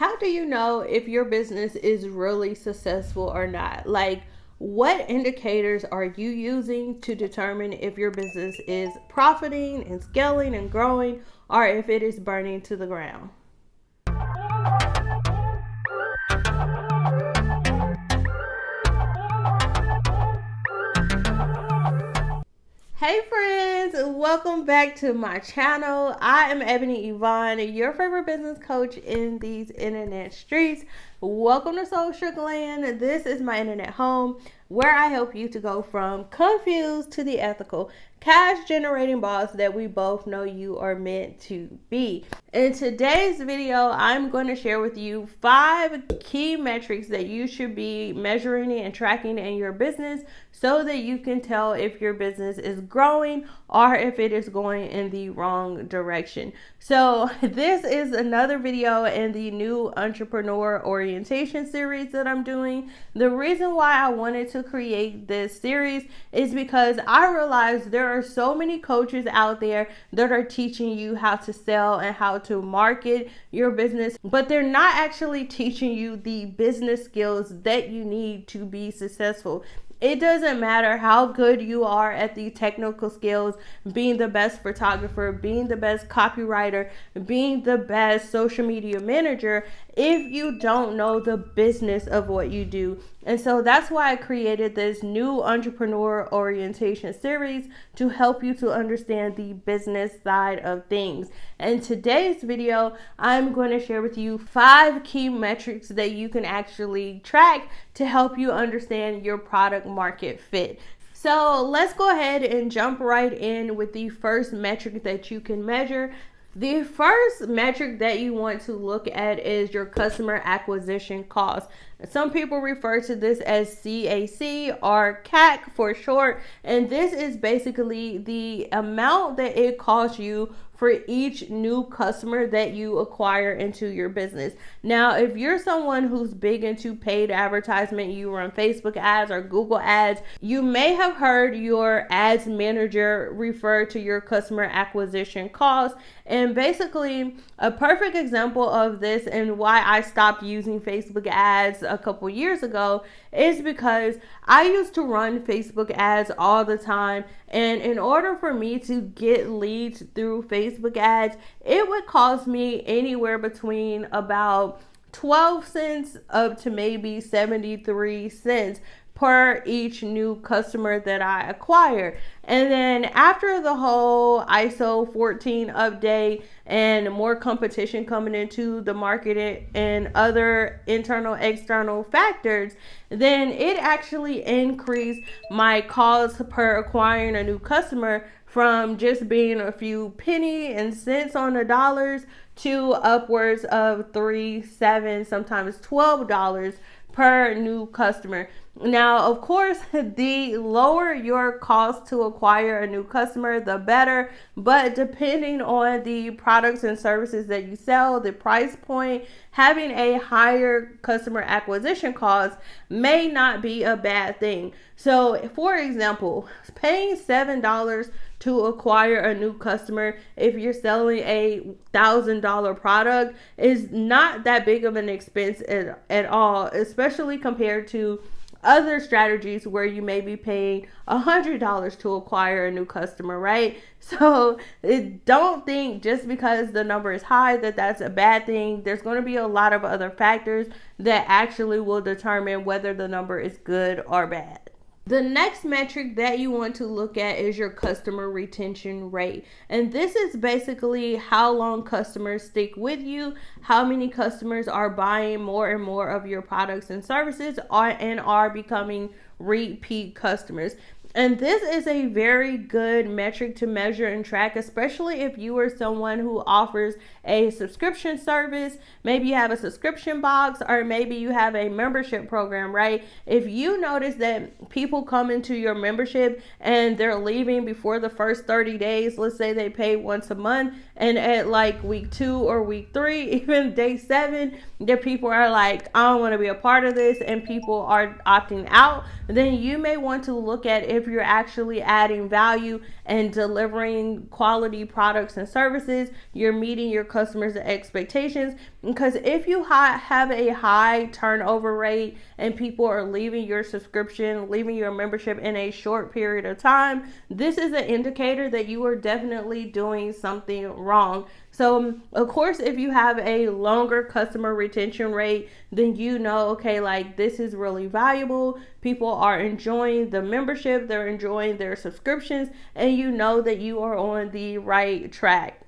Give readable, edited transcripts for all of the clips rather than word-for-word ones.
How do you know if your business is really successful or not? Like, what indicators are you using to determine if your business is profiting and scaling and growing, or if it is burning to the ground? Hey friends, welcome back to my channel. I am Ebony Yvonne, your favorite business coach in these internet streets. Welcome to Social Land. This is my internet home where I help you to go from confused to the ethical, cash generating boss that we both know you are meant to be. In today's video, I'm going to share with you 5 key metrics that you should be measuring and tracking in your business so that you can tell if your business is growing or if it is going in the wrong direction. So this is another video in the new entrepreneur orientation series that I'm doing. The reason why I wanted to create this series is because I realized there are so many coaches out there that are teaching you how to sell and how to market your business, but they're not actually teaching you the business skills that you need to be successful. It doesn't matter how good you are at the technical skills, being the best photographer, being the best copywriter, being the best social media manager, if you don't know the business of what you do. And so that's why I created this new entrepreneur orientation series to help you to understand the business side of things. In today's video, I'm going to share with you 5 key metrics that you can actually track to help you understand your product market fit. So let's go ahead and jump right in with the first metric that you can measure. The first metric that you want to look at is your customer acquisition cost. Some people refer to this as CAC or CAC for short, and this is basically the amount that it costs you for each new customer that you acquire into your business. Now, if you're someone who's big into paid advertisement, you run Facebook ads or Google ads, you may have heard your ads manager refer to your customer acquisition cost. And basically, a perfect example of this and why I stopped using Facebook ads a couple years ago is because I used to run Facebook ads all the time, and in order for me to get leads through Facebook ads, it would cost me anywhere between about 12 cents up to maybe 73 cents per each new customer that I acquire. And then after the whole ISO 14 update and more competition coming into the market and other internal external factors, then it actually increased my cost per acquiring a new customer from just being a few penny and cents on the dollars to upwards of $3, $7, sometimes $12 per new customer. Now, of course, the lower your cost to acquire a new customer, the better. But depending on the products and services that you sell, the price point, having a higher customer acquisition cost may not be a bad thing. So, for example, paying $7 to acquire a new customer if you're selling a $1,000 product is not that big of an expense at all, especially compared to other strategies where you may be paying $100 to acquire a new customer, right? So don't think just because the number is high that that's a bad thing. There's going to be a lot of other factors that actually will determine whether the number is good or bad. The next metric that you want to look at is your customer retention rate. And this is basically how long customers stick with you, how many customers are buying more and more of your products and services and are becoming repeat customers. And this is a very good metric to measure and track, especially if you are someone who offers a subscription service. Maybe you have a subscription box, or maybe you have a membership program, right? If you notice that people come into your membership and they're leaving before the first 30 days, let's say they pay once a month And at like week 2 or week 3, even day 7, the people are like, I don't want to be a part of this, and people are opting out, then you may want to look at if you're actually adding value and delivering quality products and services, you're meeting your customers' expectations. Because if you have a high turnover rate and people are leaving your subscription, leaving your membership in a short period of time, this is an indicator that you are definitely doing something wrong. So, of course, if you have a longer customer retention rate, then you know, okay, like this is really valuable. People are enjoying the membership, they're enjoying their subscriptions, and you know that you are on the right track.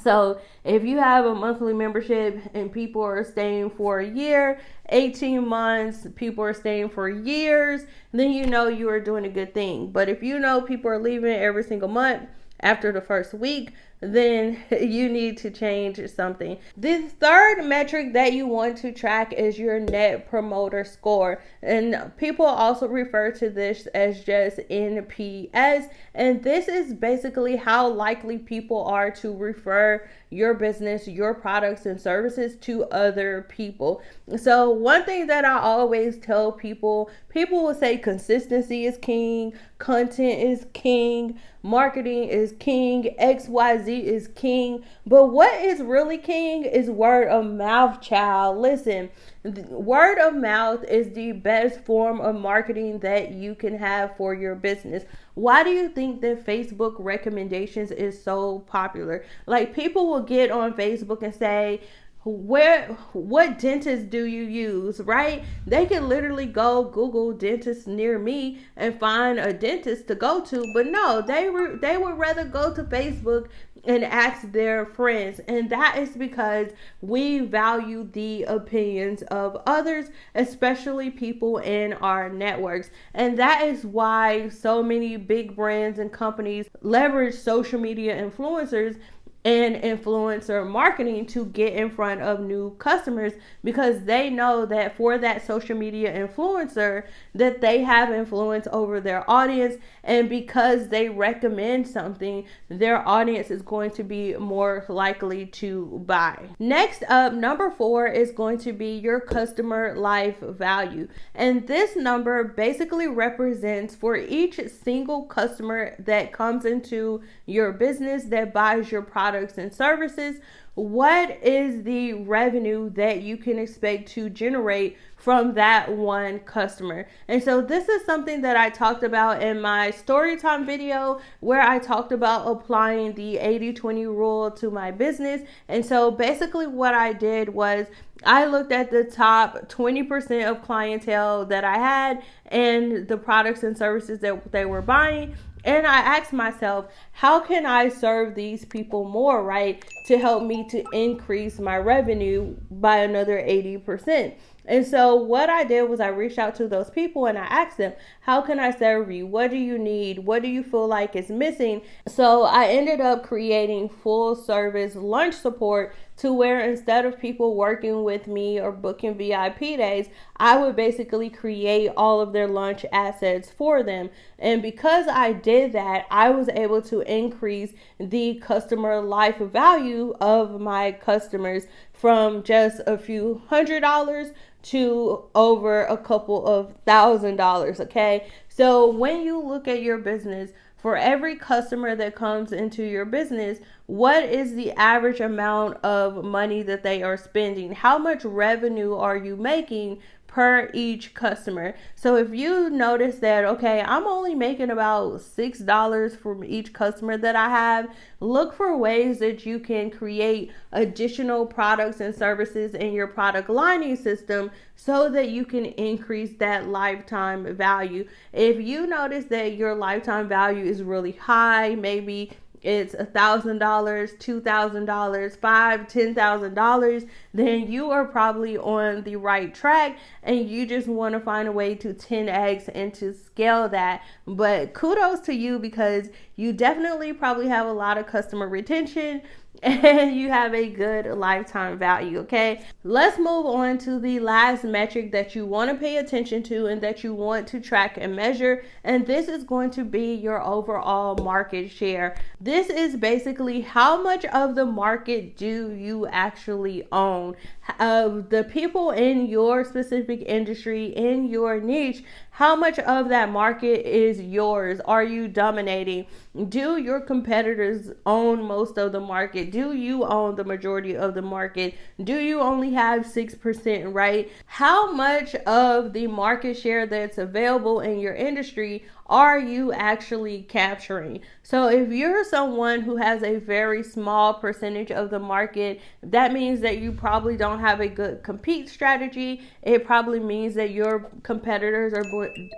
So if you have a monthly membership and people are staying for a year, 18 months, people are staying for years, then you know you are doing a good thing. But if you know people are leaving every single month after the first week, then you need to change something. The third metric that you want to track is your net promoter score. And people also refer to this as just NPS. And this is basically how likely people are to refer your business, your products and services to other people. So one thing that I always tell people will say consistency is king, content is king, marketing is king, XYZ is king. But what is really king is word of mouth, child. Listen, word of mouth is the best form of marketing that you can have for your business. Why do you think that Facebook recommendations is so popular? Like, people will get on Facebook and say, what dentist do you use, right? They can literally go Google dentist near me and find a dentist to go to, but no, they would rather go to Facebook and ask their friends. And that is because we value the opinions of others, especially people in our networks. And that is why so many big brands and companies leverage social media influencers and influencer marketing to get in front of new customers, because they know that for that social media influencer that they have influence over their audience, and because they recommend something, their audience is going to be more likely to buy. Next up, number 4 is going to be your customer life value, and this number basically represents for each single customer that comes into your business that buys your products and services, what is the revenue that you can expect to generate from that one customer. And so this is something that I talked about in my story time video, where I talked about applying the 80-20 rule to my business. And so basically what I did was I looked at the top 20% of clientele that I had and the products and services that they were buying. And I asked myself, how can I serve these people more, right, to help me to increase my revenue by another 80%? And so what I did was I reached out to those people and I asked them, how can I serve you? What do you need? What do you feel like is missing? So I ended up creating full service lunch support, to where instead of people working with me or booking VIP days, I would basically create all of their lunch assets for them. And because I did that, I was able to increase the customer life value of my customers from just a few $100s to over a couple of $1,000. Okay. So when you look at your business, for every customer that comes into your business, what is the average amount of money that they are spending? How much revenue are you making per each customer? So if you notice that, okay, I'm only making about $6 from each customer that I have, look for ways that you can create additional products and services in your product lining system so that you can increase that lifetime value. If you notice that your lifetime value is really high, maybe it's $1,000, $2,000, $5,000, $10,000, then you are probably on the right track and you just want to find a way to 10x and to scale that. But kudos to you, because you definitely probably have a lot of customer retention. and you have a good lifetime value. Okay, let's move on to the last metric that you want to pay attention to and that you want to track and measure, and this is going to be your overall market share. This is basically how much of the market do you actually own, of the people in your specific industry, in your niche. How much of that market is yours? Are you dominating? Do your competitors own most of the market? Do you own the majority of the market? Do you only have 6%, right? How much of the market share that's available in your industry are you actually capturing? So if you're someone who has a very small percentage of the market, that means that you probably don't have a good compete strategy. It probably means that your competitors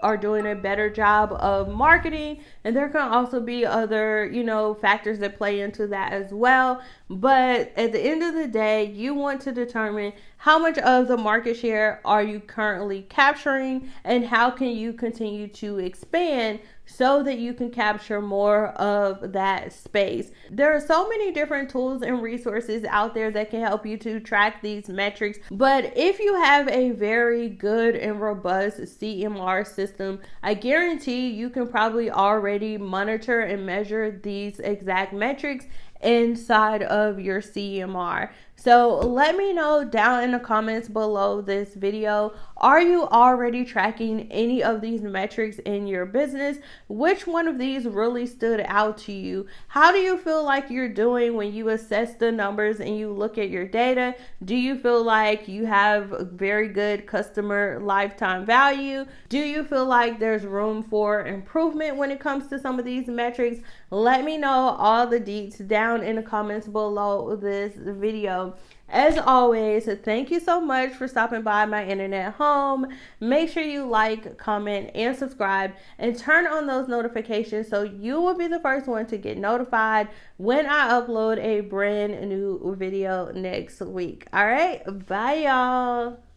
are doing a better job of marketing, and there can also be other, factors that play into that as well. But at the end of the day, you want to determine how much of the market share are you currently capturing, and how can you continue to expand so that you can capture more of that space. There are so many different tools and resources out there that can help you to track these metrics. But if you have a very good and robust CMR system, I guarantee you can probably already monitor and measure these exact metrics inside of your CMR. So let me know down in the comments below this video, are you already tracking any of these metrics in your business? Which one of these really stood out to you? How do you feel like you're doing when you assess the numbers and you look at your data? Do you feel like you have very good customer lifetime value? Do you feel like there's room for improvement when it comes to some of these metrics? Let me know all the deets down in the comments below this video. As always, thank you so much for stopping by my internet home. Make sure you like, comment, and subscribe, and turn on those notifications so you will be the first one to get notified when I upload a brand new video next week. All right, bye y'all.